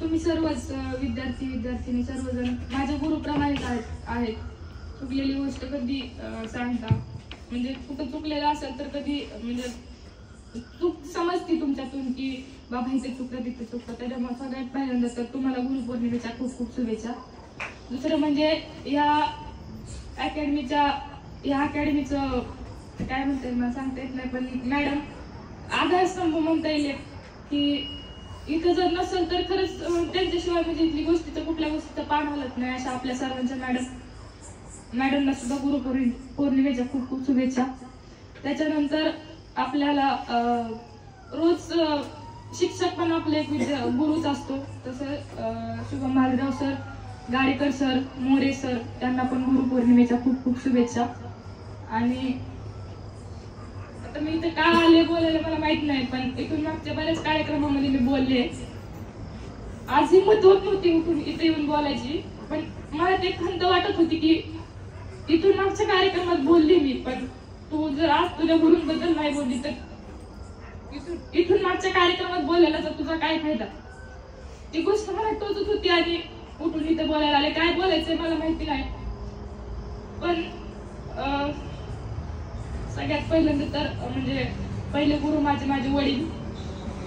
तुम्ही सर्वच विद्यार्थिनी सर्वजण माझ्या गुरुप्रमाणेच आहेत. चुकलेली गोष्ट कधी सांगता, म्हणजे कुठं चुकलेलं असेल तर कधी म्हणजे चूक समजते तुमच्यातून की बाबा इथे चुकलं तिथे चुकलं. त्याच्यामुळे सगळ्यात पहिल्यांदा तर तुम्हाला गुरुपौर्णिमेच्या खूप खूप शुभेच्छा. दुसरं म्हणजे या अकॅडमीचं काय म्हणते मला सांगता येत नाही, पण मॅडम आधारस्तंभ म्हणता येईल की इथं जर नसेल तर खरंच त्यांच्याशिवाय म्हणजे इथली गोष्टीचं कुठल्या गोष्टीचं पान हलत नाही. अशा आपल्या सर्वांच्या मॅडमना सुद्धा गुरुपौर्णिमेच्या खूप खूप शुभेच्छा. त्याच्यानंतर आपल्याला रोज शिक्षक पण आपले एक गुरुच असतो. तसं Shubham Bhalerao sir, Gadekar sir, More sir त्यांना पण गुरुपौर्णिमेच्या खूप खूप शुभेच्छा. आणि आता मी इथे का आले बोलायला मला माहित नाही, पण इथून मागच्या बऱ्याच कार्यक्रमामध्ये मी बोलले. आज हिंमत होत नव्हती उठून इथे येऊन बोलायची, पण मला ते खंत वाटत होती की इथून मागच्या कार्यक्रमात बोलली मी, पण तू जर आज तुझ्या गुरूंबद्दल नाही बोलली तर इथून मागच्या कार्यक्रमात बोलायला तर तुझा काय फायदा. ती गोष्ट मला टोचत होती आणि उठून इथे बोलायला आले. काय बोलायचंय मला माहिती नाही, पण सगळ्यात पहिल्यांदा तर म्हणजे पहिले गुरु माझे वडील.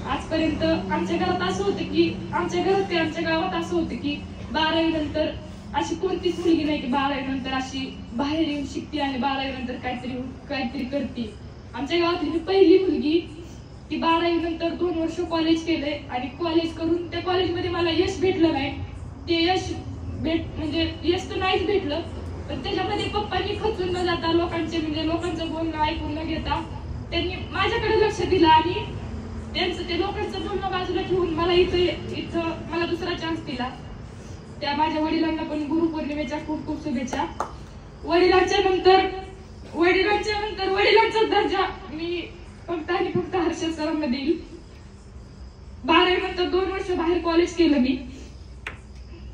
आजपर्यंत आमच्या घरात असं होतं की आमच्या गावात असं होतं की 12वी नंतर अशी कोणतीच मुलगी नाही की 12वी नंतर अशी बाहेर येऊन शिकते आणि 12वी नंतर काहीतरी करते. आमच्या गावातली मी पहिली मुलगी की 12वी नंतर 2 वर्ष कॉलेज केलंय आणि कॉलेज करून त्या कॉलेजमध्ये मला यश भेटलं नाही. ते यश म्हणजे यश तर नाहीच भेटलं, पण त्याच्यामध्ये पप्पांनी खचून न जाता लोकांचं बोलणं ऐकून न घेता त्यांनी माझ्याकडे लक्ष दिलं आणि ते लोकांचं बोलणं बाजूला ठेवून मला इथं मला दुसरा चान्स दिला. त्या माझ्या वडिलांना पण गुरुपौर्णिमेच्या खूप खूप शुभेच्छा. वडिलांच्या नंतर वडिलांचा दर्जा मी फक्त आणि फक्त हर्षद सरांना देईल. 12वी नंतर 2 वर्ष बाहेर कॉलेज केलं मी.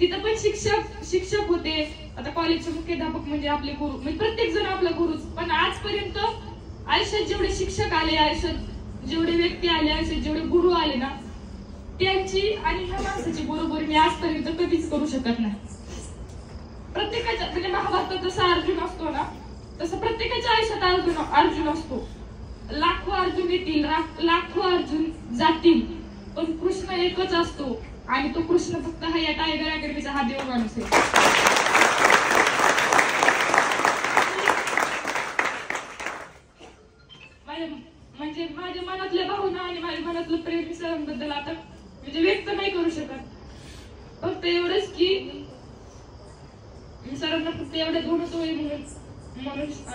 तिथं पण शिक्षक होते. आता कॉलेजचे मुख्याध्यापक म्हणजे आपले गुरु, म्हणजे प्रत्येक जण आपला गुरुच. पण आजपर्यंत आयुष्यात जेवढे शिक्षक आले, आयुष्यात जेवढे व्यक्ती आले, आयुष्यात जेवढे गुरु आले ना, त्यांची आणि ह्या माणसाची बरोबर मी आजपर्यंत कधीच करू शकत नाही. प्रत्येकाच्या म्हणजे महाभारतात जसा अर्जुन असतो ना, तसं प्रत्येकाच्या आयुष्यात अर्जुन असतो. लाखो अर्जुन येतील, लाखो अर्जुन जातील, पण कृष्ण एकच असतो आणि तो कृष्ण फक्त हा या टायगर अकॅडमीचा हा देव माणूस आहे. म्हणजे माझ्या मनातल्या भावना आणि माझ्या मनातलं प्रेम सरांबद्दल आता म्हणजे व्यक्त नाही करू शकत. फक्त एवढंच की सरांना फक्त एवढ्या 2 ओळी म्हणून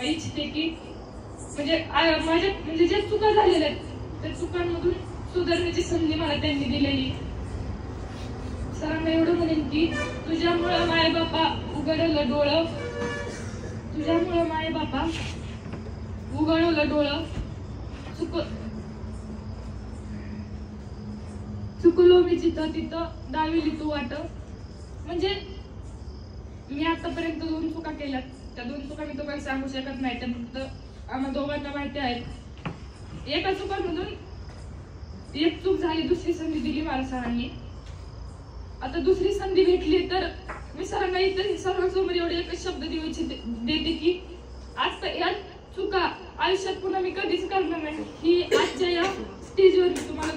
इच्छिते की म्हणजे माझ्या म्हणजे ज्या चुका झालेल्या आहेत त्या चुकांमधून सुधारण्याची संधी मला त्यांनी दिलेली. सरांना एवढं म्हणेन की तुझ्यामुळं माय बापा उघडलं डोळं, तुझ्यामुळं माय बापा उघडलं डोळं, चुकलो मी जिथं तिथं दाविली तू वाट. म्हणजे मी आतापर्यंत 2 चुका केल्यात. त्या 2 चुका मी तुम्हाला सांगू शकत नाही, त्या फक्त आम्हा दोघांना माहिती आहेत. एका चुकामधून एक चूक झाली, दुसरी संधी दिली मला सरांनी. आता दुसरी संधी भेटली तर मी सरांना इथं सर्वांसमोर एवढे एकच शब्द देते की आज या चुका आयुष्यात पुन्हा मी कधीच करणार नाही. ही आजच्या या स्टेजवर मी तुम्हाला